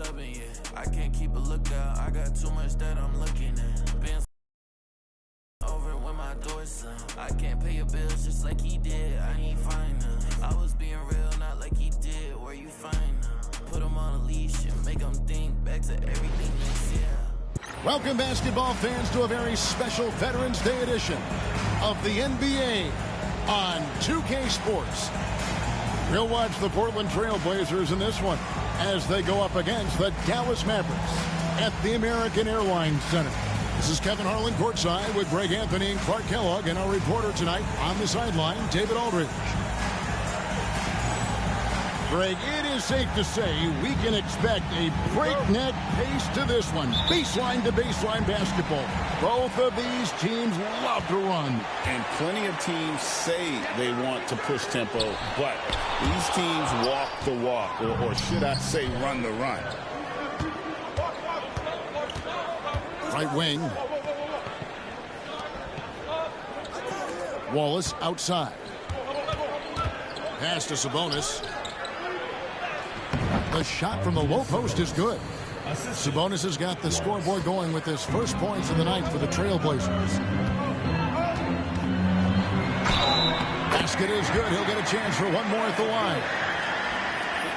subbing, yeah. I can't keep a lookout, I got too much that I'm looking at. Been over when my door slammed. I can't pay your bills just like he did, I ain't fine now. I was being real, not like he did, where you find now? Put him on a leash and make him think back to everything this year. Welcome, basketball fans, to a very special Veterans Day edition of the NBA on 2K Sports. We'll watch the Portland Trail Blazers in this one as they go up against the Dallas Mavericks at the American Airlines Center. This is Kevin Harlan courtside with Greg Anthony and Clark Kellogg, and our reporter tonight on the sideline, David Aldridge. Greg, it is safe to say we can expect a breakneck pace to this one. Baseline to baseline basketball. Both of these teams love to run. And plenty of teams say they want to push tempo, but these teams walk the walk, or should I say run the run. Right wing. Wallace outside. Pass to Sabonis. The shot from the low post is good. Sabonis has got the scoreboard going with his first points of the night for the Trailblazers. Basket is good. He'll get a chance for one more at the line.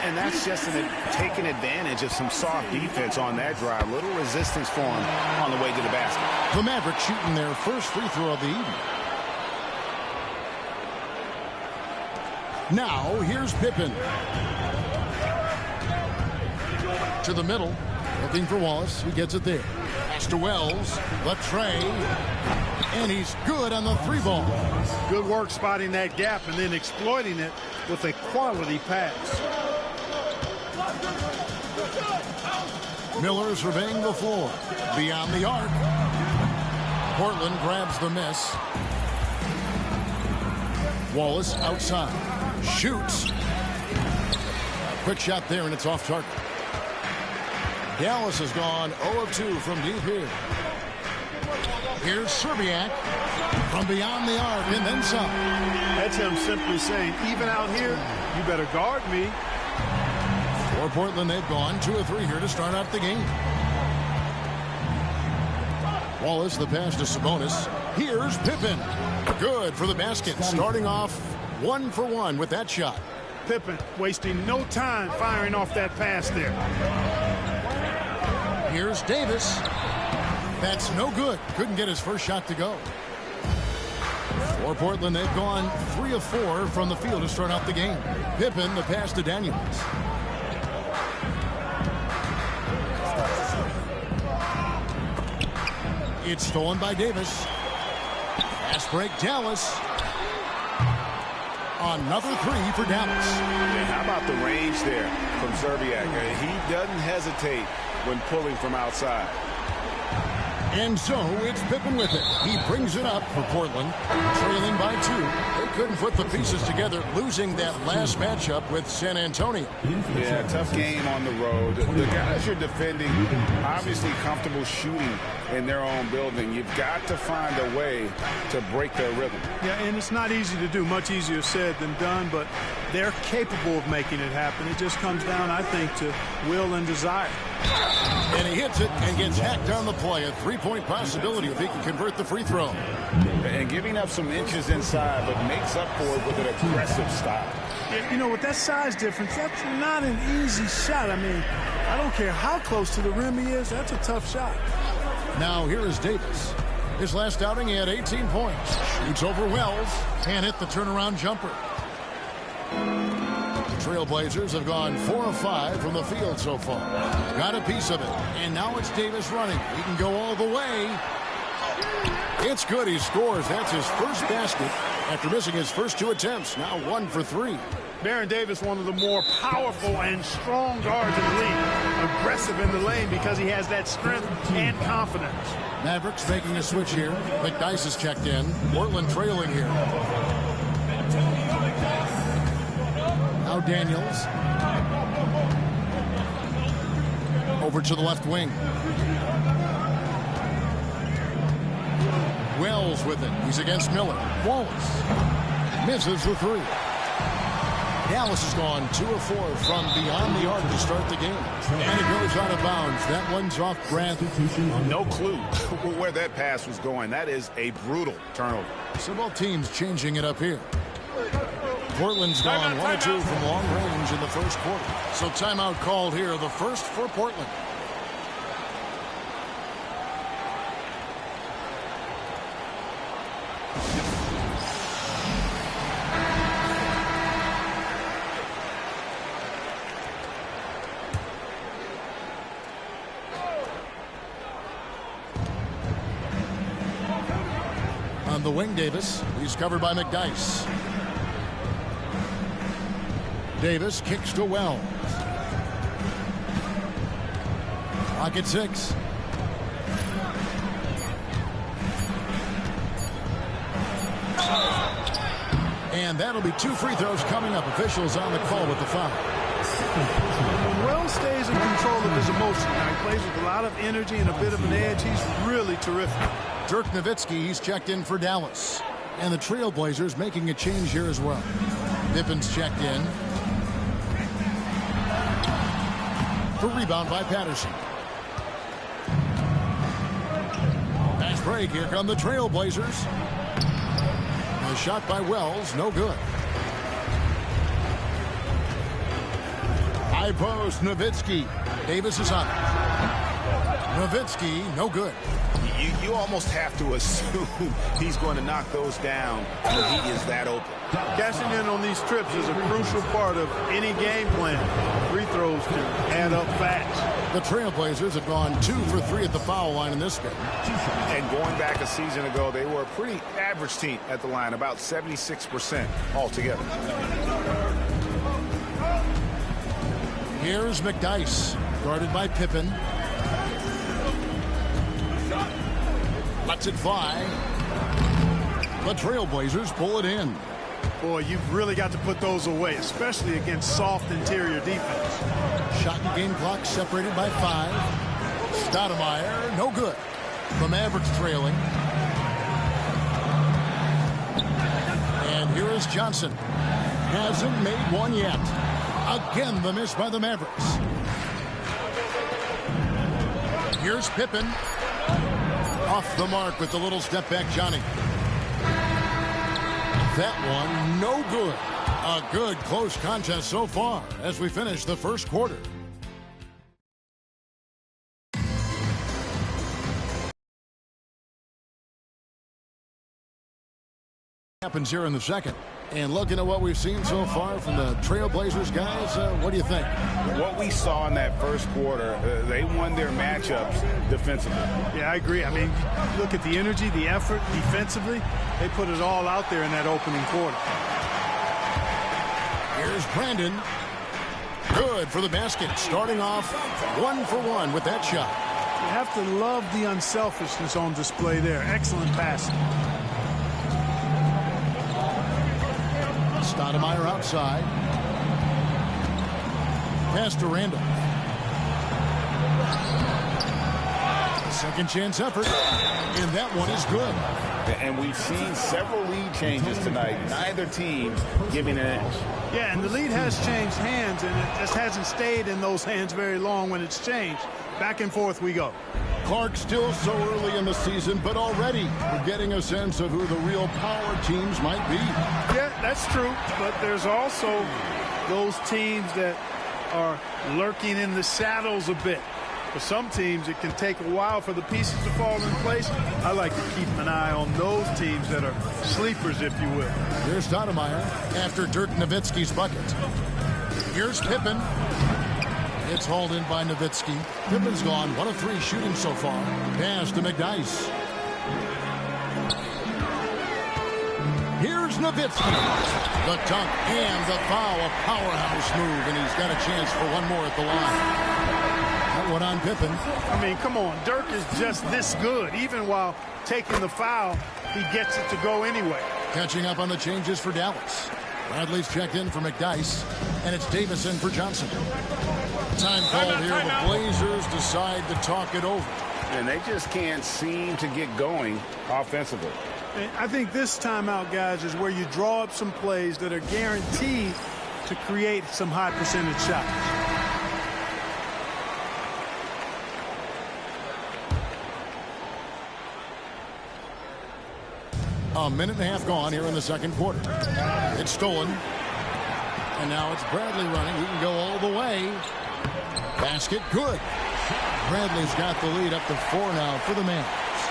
And that's just taking advantage of some soft defense on that drive. Little resistance for him on the way to the basket. The Mavericks shooting their first free throw of the evening. Now, here's Pippen. To the middle, looking for Wallace. He gets it there. Pass to Wells. Latrey. And he's good on the three ball. Good work spotting that gap and then exploiting it with a quality pass. Miller surveying the floor. Beyond the arc. Portland grabs the miss. Wallace outside. Shoots. Quick shot there, and it's off target. Dallas has gone 0 of 2 from deep here. Here's Serbiak from beyond the arc and then some. That's him simply saying, even out here, you better guard me. For Portland, they've gone 2 of 3 here to start out the game. Wallace, the pass to Sabonis. Here's Pippen. Good for the basket. Starting off 1 for 1 with that shot. Pippen wasting no time firing off that pass there. Here's Davis. That's no good. Couldn't get his first shot to go. For Portland, they've gone 3 of 4 from the field to start out the game. Pippen, the pass to Daniels. It's stolen by Davis. Fast break, Dallas. Another 3 for Dallas. And how about the range there from Serbiak? He doesn't hesitate when pulling from outside. And so it's Pippen with it. He brings it up for Portland, trailing by 2. They couldn't put the pieces together, losing that last matchup with San Antonio. Yeah, tough game on the road. The guys you're defending, obviously comfortable shooting in their own building. You've got to find a way to break their rhythm. Yeah, and it's not easy to do. Much easier said than done, but they're capable of making it happen. It just comes down, I think, to will and desire. And he hits it and gets hacked on the play. A 3-point possibility if he can convert the free throw. And giving up some inches inside, but makes up for it with an aggressive stop. You know, with that size difference, that's not an easy shot. I mean, I don't care how close to the rim he is. That's a tough shot. Now here is Davis. His last outing, he had 18 points. Shoots over Wells. Can't hit the turnaround jumper. Trailblazers have gone 4 of 5 from the field so far. Got a piece of it. And now it's Davis running. He can go all the way. It's good. He scores. That's his first basket after missing his first 2 attempts. Now 1 for 3. Baron Davis, one of the more powerful and strong guards in the league. Aggressive in the lane because he has that strength and confidence. Mavericks making a switch here. McDyess is checked in. Portland trailing here. Now Daniels. Over to the left wing. Wells with it. He's against Miller. Wallace misses the 3. Dallas has gone 2 of 4 from beyond the arc to start the game. And it goes out of bounds. That one's off Grant. No clue where that pass was going. That is a brutal turnover. So both teams changing it up here. Portland's gone 1 of 2 from long range in the first quarter. So timeout called here, the first for Portland. On the wing, Davis. He's covered by McDyess. Davis kicks to Wells. Pocket 6. And that'll be 2 free throws coming up. Officials on the call with the foul. When Wells stays in control of his emotion, he plays with a lot of energy and a bit of an edge. He's really terrific. Dirk Nowitzki, he's checked in for Dallas. And the Trailblazers making a change here as well. Pippen's checked in. For rebound by Patterson. Pass break. Here come the Trailblazers. A shot by Wells. No good. High post. Nowitzki. Davis is on it. Nowitzki. No good. You almost have to assume he's going to knock those down when he is that open. Cashing in on these trips is a crucial part of any game plan. Free throws can add up fast. The Trailblazers have gone 2 for 3 at the foul line in this game. And going back a season ago, they were a pretty average team at the line, about 76% altogether. Here's McDyess, guarded by Pippen. Lets it fly. The Trailblazers pull it in. Boy, you've really got to put those away, especially against soft interior defense. Shot and game clock separated by 5. Stoudemire, no good. The Mavericks trailing. And here is Johnson. Hasn't made one yet. Again, the miss by the Mavericks. Here's Pippen. Off the mark with the little step back, Johnny. That one, no good. A good close contest so far as we finish the first quarter. Happens here in the second. And looking at what we've seen so far from the Trailblazers guys, what do you think? What we saw in that first quarter, they won their matchups defensively. Yeah, I agree. I mean, look at the energy, the effort defensively. They put it all out there in that opening quarter. Here's Brandon. Good for the basket. Starting off 1 for 1 with that shot. You have to love the unselfishness on display there. Excellent passing. Stoudemire outside. Pass to Randall. Second chance effort. And that one is good. And we've seen several lead changes tonight. Neither team giving an edge. Yeah, and the lead has changed hands, and it just hasn't stayed in those hands very long when it's changed. Back and forth we go. Clark still so early in the season, but already we're getting a sense of who the real power teams might be. Yeah, that's true, but there's also those teams that are lurking in the shadows a bit. For some teams, it can take a while for the pieces to fall in place. I like to keep an eye on those teams that are sleepers, if you will. Here's Stoudemire after Dirk Nowitzki's bucket. Here's Pippen. It's hauled in by Nowitzki. Pippen's gone 1 of 3 shooting so far. Pass to McDyess. Here's Nowitzki. The dunk and the foul. A powerhouse move, and he's got a chance for one more at the line. That one on Pippen. I mean, come on. Dirk is just this good. Even while taking the foul, he gets it to go anyway. Catching up on the changes for Dallas. Bradley's checked in for McDyess, and it's Davis in for Johnson. Time called here. The Blazers decide to talk it over. And they just can't seem to get going offensively. And I think this timeout, guys, is where you draw up some plays that are guaranteed to create some high percentage shots. A minute and a half gone here in the second quarter. It's stolen. And now it's Bradley running. He can go all the way. Basket good. Bradley's got the lead up to 4 now for the Mavericks.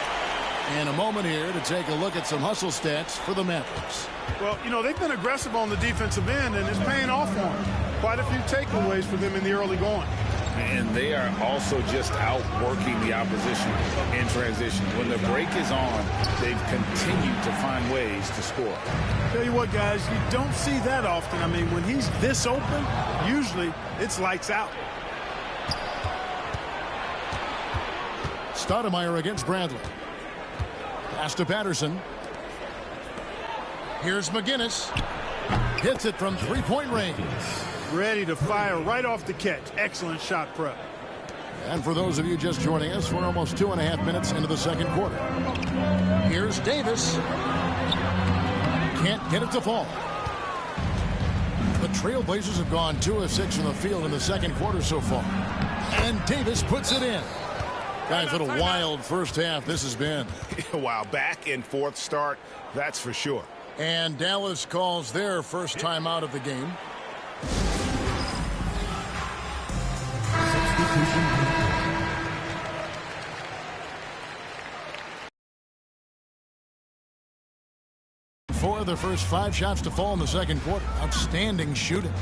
And a moment here to take a look at some hustle stats for the Mavericks. Well, you know, they've been aggressive on the defensive end, and it's paying off for them. Quite a few takeaways for them in the early going. And they are also just outworking the opposition in transition. When the break is on, they've continued to find ways to score. Tell you what, guys, you don't see that often. I mean, when he's this open, usually it's lights out. Stoudemire against Bradley. Pass to Patterson. Here's McGinnis. Hits it from three-point range. Ready to fire right off the catch. Excellent shot prep. And for those of you just joining us, we're almost 2.5 minutes into the second quarter. Here's Davis. Can't get it to fall. The Trailblazers have gone 2 of 6 from the field in the second quarter so far. And Davis puts it in. Guys, what a wild first half this has been. Wow, back and forth start, that's for sure. And Dallas calls their first time out of the game. Four of the first 5 shots to fall in the second quarter. Outstanding shooting.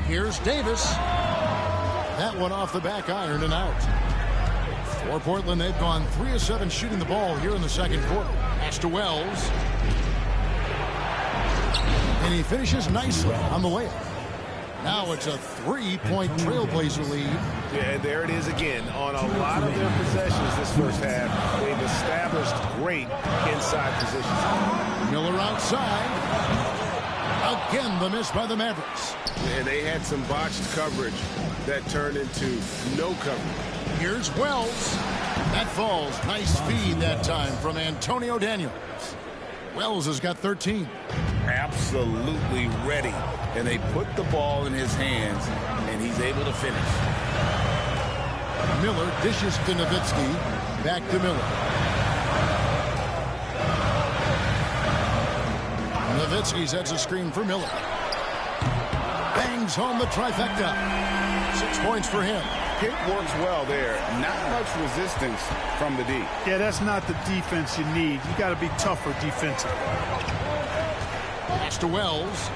Here's Davis. That one off the back iron and out. For Portland, they've gone 3 of 7 shooting the ball here in the second quarter. Pass to Wells. And he finishes nicely on the layup. Now it's a 3-point Trailblazer lead. Yeah, there it is again. On a lot of their possessions this first half, they've established great inside positions. Miller outside. Again, the miss by the Mavericks. And they had some botched coverage that turned into no coverage. Here's Wells. That falls. Nice feed that time from Antonio Daniels. Wells has got 13. Absolutely ready. And they put the ball in his hands, and he's able to finish. Miller dishes to Nowitzki. Back to Miller. Nowitzki sets a screen for Miller. Bangs home the trifecta. 6 points for him. Pick works well there. Not much resistance from the D. Yeah, that's not the defense you need. You got to be tougher defensively. Pass to Wells.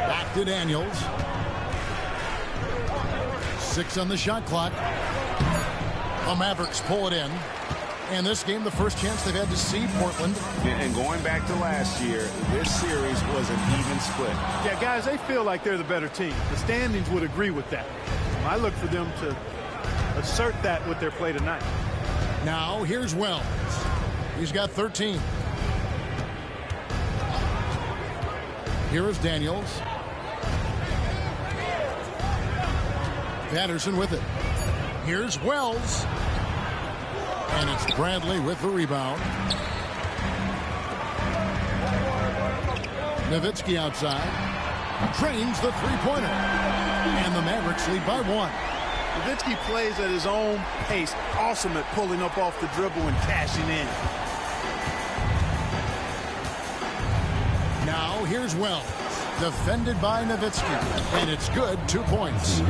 Back to Daniels. 6 on the shot clock. The Mavericks pull it in. And this game, the first chance they've had to see Portland. And going back to last year, this series was an even split. Yeah, guys, they feel like they're the better team. The standings would agree with that. I look for them to assert that with their play tonight. Now, here's Wells. He's got 13. Here is Daniels. Patterson with it. Here's Wells. And it's Bradley with the rebound. Nowitzki outside. Drains the three-pointer. And the Mavericks lead by 1. Nowitzki plays at his own pace. Awesome at pulling up off the dribble and cashing in. Now here's Wells. Defended by Nowitzki. And it's good. 2 points.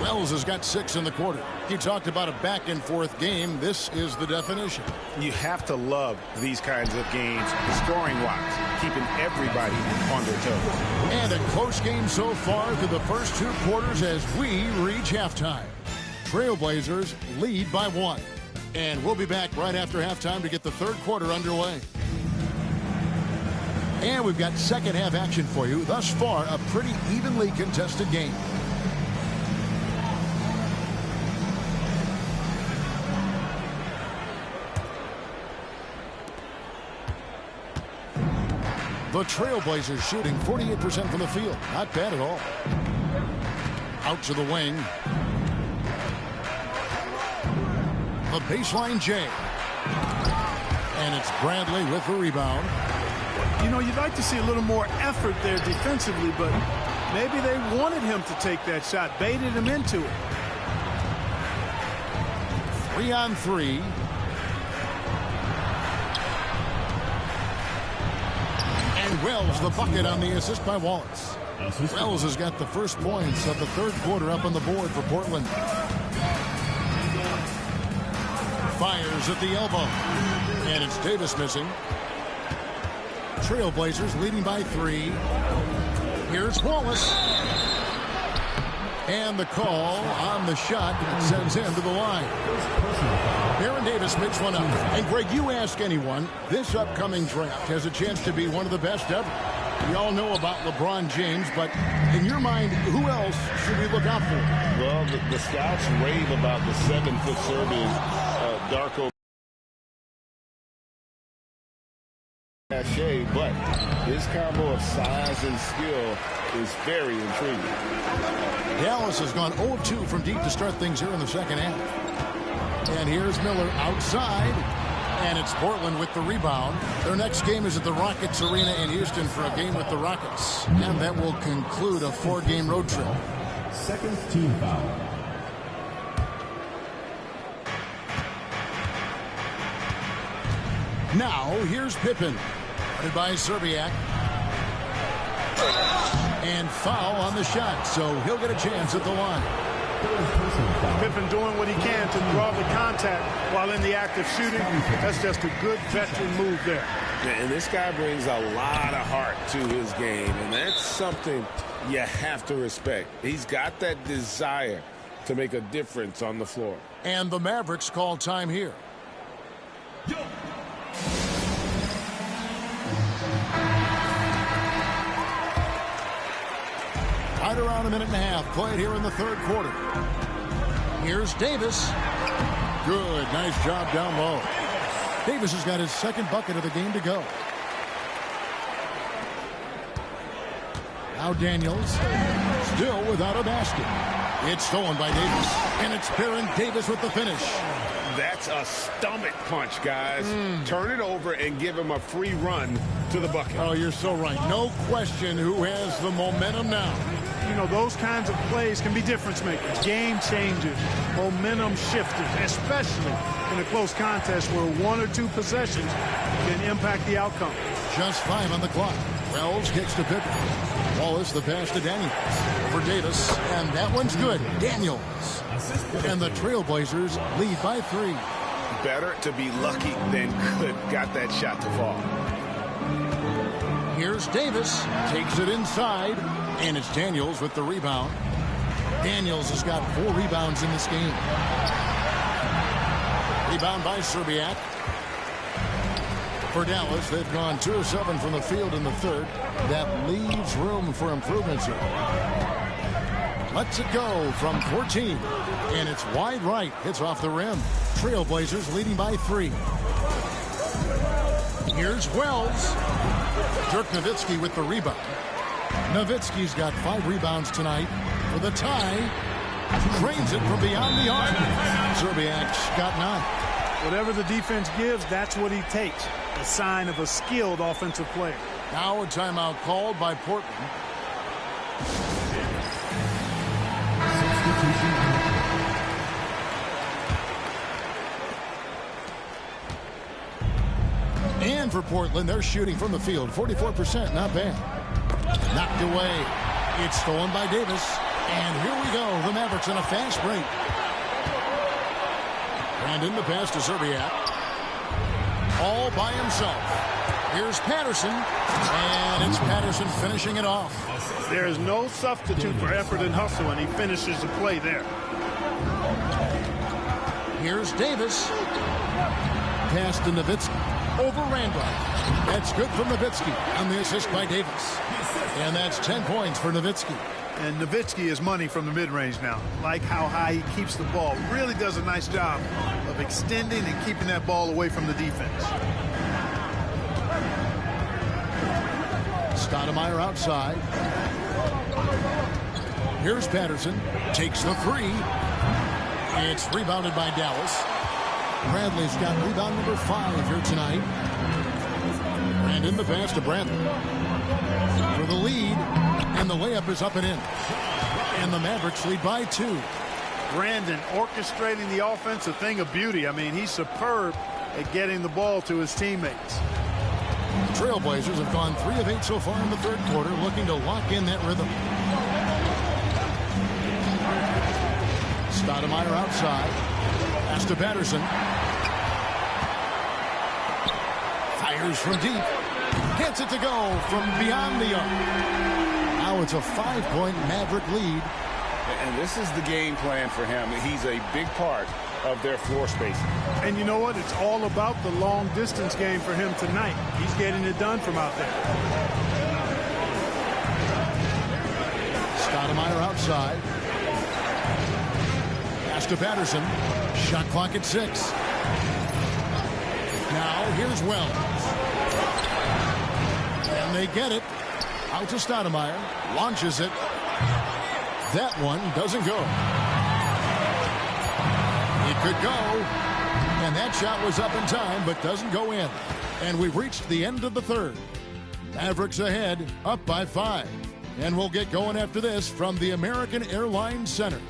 Wells has got 6 in the quarter. He talked about a back-and-forth game. This is the definition. You have to love these kinds of games, scoring-wise, keeping everybody on their toes. And a close game so far through the first 2 quarters as we reach halftime. Trailblazers lead by 1. And we'll be back right after halftime to get the third quarter underway. And we've got second half action for you. Thus far, a pretty evenly contested game. The Trailblazers shooting 48% from the field. Not bad at all. Out to the wing. The baseline J. And it's Bradley with the rebound. You know, you'd like to see a little more effort there defensively, but maybe they wanted him to take that shot, baited him into it. 3-on-3. And Wells the bucket on the assist by Wallace. Wells has got the first points of the third quarter up on the board for Portland. Fires at the elbow. And it's Davis missing. Trailblazers leading by 3. Here's Wallace. And the call on the shot sends him to the line. Aaron Davis picks one up. And Greg, you ask anyone, this upcoming draft has a chance to be one of the best ever. We all know about LeBron James, but in your mind, who else should we look out for? Well, the scouts rave about the 7-foot Serbian Darko. But his combo of size and skill is very intriguing. Dallas has gone 0-2 from deep to start things here in the second half. And here's Miller outside. And it's Portland with the rebound. Their next game is at the Rockets Arena in Houston for a game with the Rockets. And that will conclude a 4-game road trip. Second team foul. Now, here's Pippen. Guarded by Serbiak. And foul on the shot, so he'll get a chance at the line. Pippen doing what he can to draw the contact while in the act of shooting. That's just a good veteran move there. And this guy brings a lot of heart to his game, and that's something you have to respect. He's got that desire to make a difference on the floor. And the Mavericks call time here. Right around a minute and a half played here in the third quarter. Here's Davis. Good, nice job down low. Davis has got his second bucket of the game to go. Now Daniels, still without a basket. It's stolen by Davis, and it's Baron Davis with the finish. That's a stomach punch, guys. Turn it over and give him a free run to the bucket. Oh, you're so right. No question who has the momentum now. You know, those kinds of plays can be difference makers, game changers, momentum shifters, especially in a close contest where 1 or 2 possessions can impact the outcome. Just 5 on the clock. Wells kicks to Pippen. Wallace the pass to Daniels. For Davis, and that one's good. Daniels. And the Trailblazers lead by 3. Better to be lucky than good. Got that shot to fall. Here's Davis. Takes it inside. And it's Daniels with the rebound. Daniels has got 4 rebounds in this game. Rebound by Serbiak. For Dallas, they've gone 2 of 7 from the field in the third. That leaves room for improvements here. Lets it go from 14. And it's wide right. Hits off the rim. Trailblazers leading by 3. Here's Wells. Dirk Nowitzki with the rebound. Nowitzki's got 5 rebounds tonight for the tie. Cranes it from beyond the arc. Serbiak's got 9. Whatever the defense gives, that's what he takes. A sign of a skilled offensive player. Now a timeout called by Portland. And for Portland, they're shooting from the field. 44%, not bad. Knocked away. It's stolen by Davis. And here we go. The Mavericks in a fast break. Brandon the pass to Serbiak. All by himself. Here's Patterson. And it's Patterson finishing it off. There is no substitute for effort and hustle, and he finishes the play there. Here's Davis. Pass to Nowitzki. Over Randolph. That's good from Nowitzki. And the assist by Davis. And that's 10 points for Nowitzki. And Nowitzki is money from the mid-range now. Like how high he keeps the ball. Really does a nice job of extending and keeping that ball away from the defense. Stoudemire outside. Here's Patterson. Takes the 3. It's rebounded by Dallas. Bradley's got rebound number 5 here tonight. And in the pass to Bradley for the lead, and the layup is up and in. And the Mavericks lead by 2. Brandon orchestrating the offense, a thing of beauty. I mean, he's superb at getting the ball to his teammates. Trailblazers have gone 3 of 8 so far in the third quarter, looking to lock in that rhythm. Stoudemire outside. Pass to Patterson. Fires from deep. Gets it to go from beyond the arc. Now it's a 5-point Maverick lead. And this is the game plan for him. He's a big part of their floor spacing. And you know what? It's all about the long distance game for him tonight. He's getting it done from out there. Stoudemire outside. Pass to Patterson. Shot clock at 6. Now here's Wells. And they get it. Out to Stoudemire. Launches it. That one doesn't go. It could go. And that shot was up in time, but doesn't go in. And we've reached the end of the third. Mavericks ahead, up by 5. And we'll get going after this from the American Airlines Center.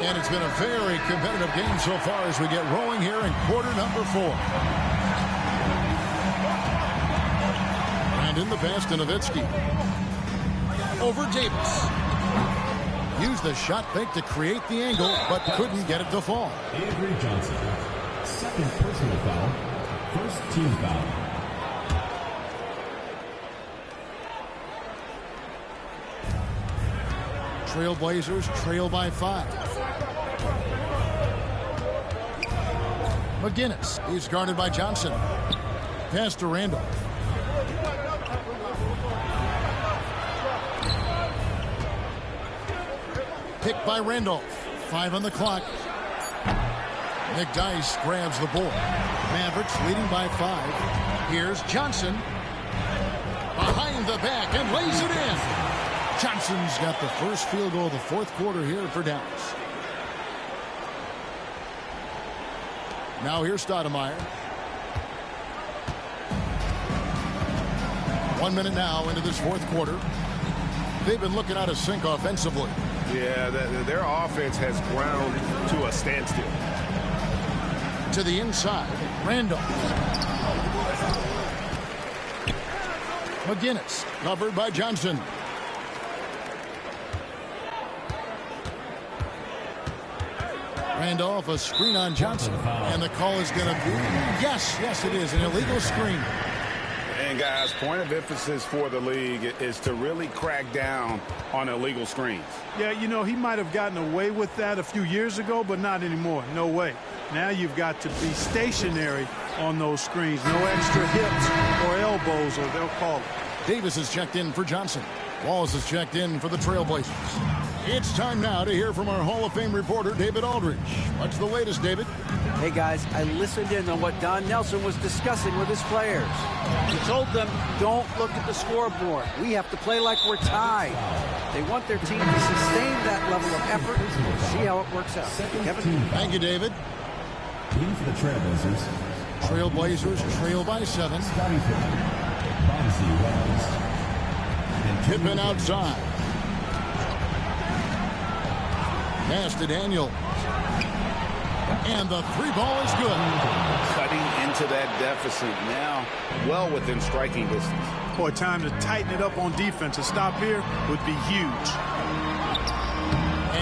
And it's been a very competitive game so far as we get rolling here in quarter number 4. And in the pass to Nowitzki. Over Davis. Used the shot fake to create the angle, but couldn't get it to fall. Avery Johnson, second personal foul, first team foul. Trailblazers trail by 5. McGinnis. He's guarded by Johnson. Pass to Randolph. Picked by Randolph. 5 on the clock. McDyess grabs the ball. Mavericks leading by 5. Here's Johnson. Behind the back and lays it in. Johnson's got the first field goal of the fourth quarter here for Dallas. Now here's Stoudemire. 1 minute now into this fourth quarter. They've been looking out of sync offensively. Yeah, their offense has ground to a standstill. To the inside, Randolph. McGinnis, covered by Johnson. Randolph, a screen on Johnson. And the call is going to be, yes, it is, an illegal screen. And guys, point of emphasis for the league is to really crack down on illegal screens. Yeah, you know, he might have gotten away with that a few years ago, but not anymore. No way. Now you've got to be stationary on those screens. No extra hips or elbows, or they'll call it. Davis is checked in for Johnson. Wallace is checked in for the Trailblazers. It's time now to hear from our Hall of Fame reporter, David Aldridge. What's the latest, David? Hey, guys, I listened in on what Don Nelson was discussing with his players. He told them, don't look at the scoreboard. We have to play like we're tied. They want their team to sustain that level of effort. We'll see how it works out. Kevin? Thank you, David. Team for the Trailblazers. Trailblazers trail by 7. Scottie Pippen, Bonzi Wells, and Pippen outside. Pass to Daniel. And the 3-ball is good. Cutting into that deficit now, well within striking distance. Boy, time to tighten it up on defense. A stop here would be huge.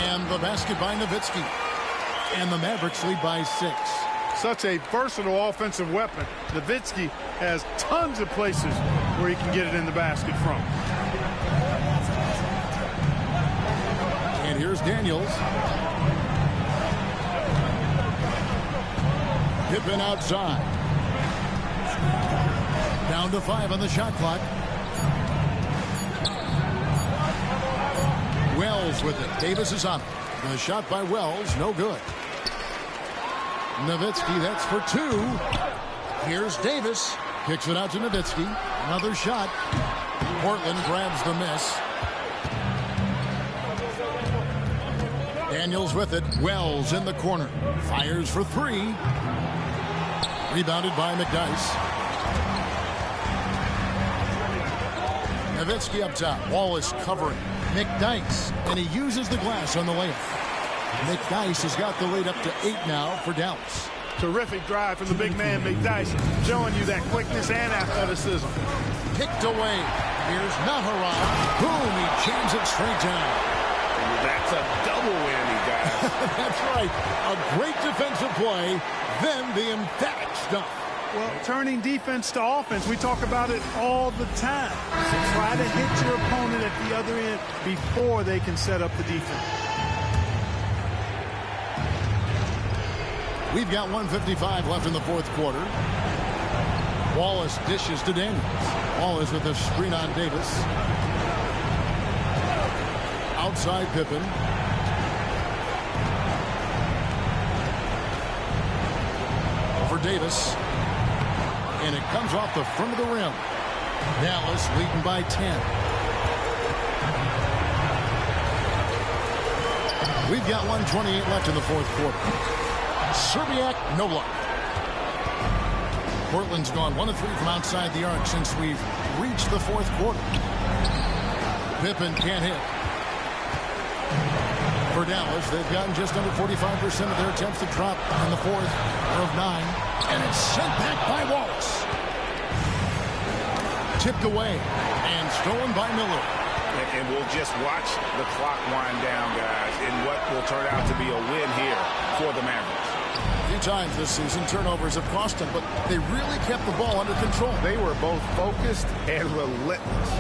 And the basket by Nowitzki. And the Mavericks lead by 6. Such a versatile offensive weapon. Nowitzki has tons of places where he can get it in the basket from. And here's Daniels. Pippen outside. Down to 5 on the shot clock. Wells with it. Davis is on it. The shot by Wells, no good. Nowitzki, that's for two. Here's Davis. Kicks it out to Nowitzki. Another shot. Portland grabs the miss. Daniels with it. Wells in the corner. Fires for three. Rebounded by McDyess. Nowitzki up top. Wallace covering. McDyess. And he uses the glass on the layup. McDyess has got the lead up to 8 now for Dallas. Terrific drive from the big man, McDyess, showing you that quickness and athleticism. Picked away. Here's Navarro. Boom, he jams it straight down. That's a double whammy, guys. That's right. A great defensive play, then the emphatic stuff. Well, turning defense to offense, we talk about it all the time. So try to hit your opponent at the other end before they can set up the defense. We've got 1:55 left in the fourth quarter. Wallace dishes to Daniels. Wallace with a screen on Davis. Outside Pippen. For Davis. And it comes off the front of the rim. Dallas leading by 10. We've got 1:28 left in the fourth quarter. Serbiak, no luck. Portland's gone 1 of 3 from outside the arc since we've reached the fourth quarter. Pippen can't hit. For Dallas, they've gotten just under 45% of their attempts to drop in the fourth of 9. And it's sent back by Wallace. Tipped away and stolen by Miller. And we'll just watch the clock wind down, guys, in what will turn out to be a win here for the Mavericks. A few times this season, turnovers have cost them, but they really kept the ball under control. They were both focused and relentless.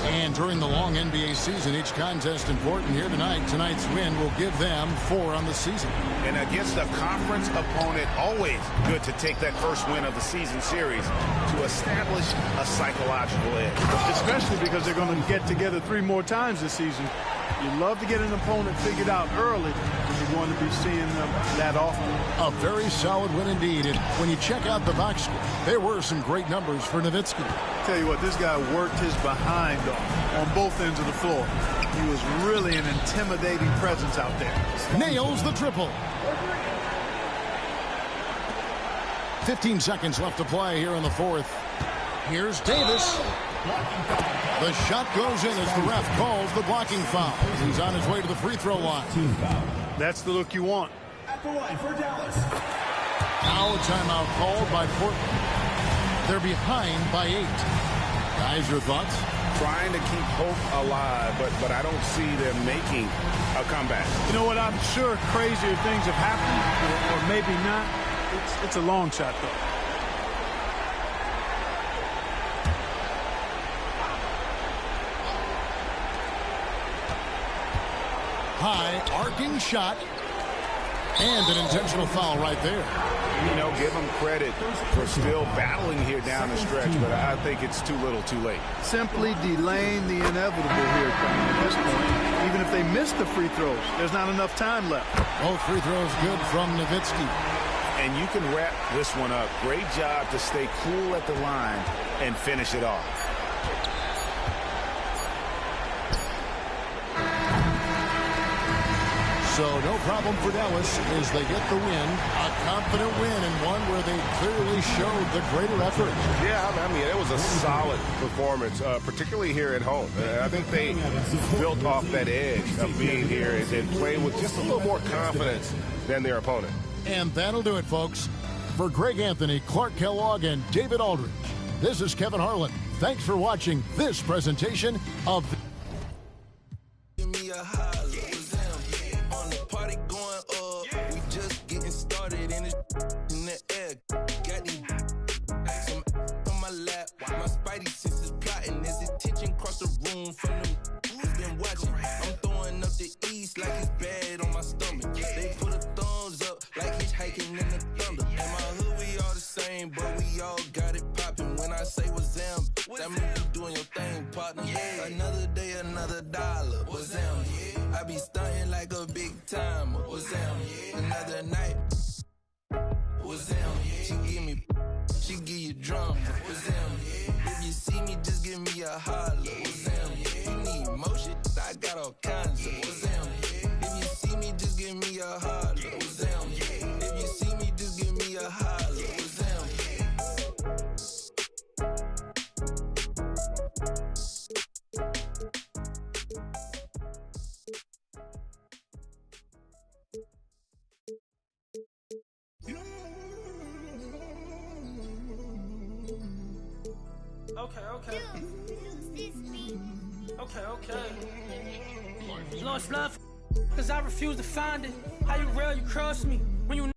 And during the long NBA season, each contest important here tonight. Tonight's win will give them 4 on the season. And against a conference opponent, always good to take that first win of the season series to establish a psychological edge. Especially because they're going to get together 3 more times this season. You love to get an opponent figured out early, and you're going to be seeing them that often. A very solid win indeed. And when you check out the box score, there were some great numbers for Nowitzki. Tell you what, this guy worked his behind off on both ends of the floor. He was really an intimidating presence out there. Nails the triple. 15 seconds left to play here in the fourth. Here's Davis. The shot goes in as the ref calls the blocking foul. He's on his way to the free throw line. That's the look you want. At the line for Dallas. Now a timeout called by Portland. They're behind by 8. Guys, your thoughts? Trying to keep hope alive, but I don't see them making a comeback. You know what? I'm sure crazier things have happened, or maybe not. It's a long shot, though. High arcing shot. And an intentional foul right there. You know, give them credit for still battling here down the stretch, but I think it's too little too late. Simply delaying the inevitable here at this point. Even if they miss the free throws, there's not enough time left. Both free throws good from Nowitzki. And you can wrap this one up. Great job to stay cool at the line and finish it off. So no problem for Dallas as they get the win. A confident win and one where they clearly showed the greater effort. Yeah, I mean, it was a solid performance, particularly here at home. I think they built off that edge of being here and played with just a little more confidence than their opponent. And that'll do it, folks. For Greg Anthony, Clark Kellogg, and David Aldridge, this is Kevin Harlan. Thanks for watching this presentation of Give me a holler, was them on the party going up. We just getting started in the air. Got these some on my lap. My spidey senses plotting as attention cross the room from them who's been watching. I'm throwing up the east like it's bad on my stomach. They put a thumbs up like hitchhiking in the thunder. In my hood we all the same, but we all got it popping. When I say what's them, that means you doing your thing, partner. Yeah. Another day, another dollar. What's them? Yeah. I be stunting like a big timer. What's them? Yeah. Another night. What's them? She give me, she give you drama. What's them? If you see me, just give me a holler. What's them? You need motion? I got all kinds of. What's them? If you see me, just give me a holler. What's them? If you see me, just give me a holler. What's them? Okay. Lost love, cause I refuse to find it. How you rail, you cross me when you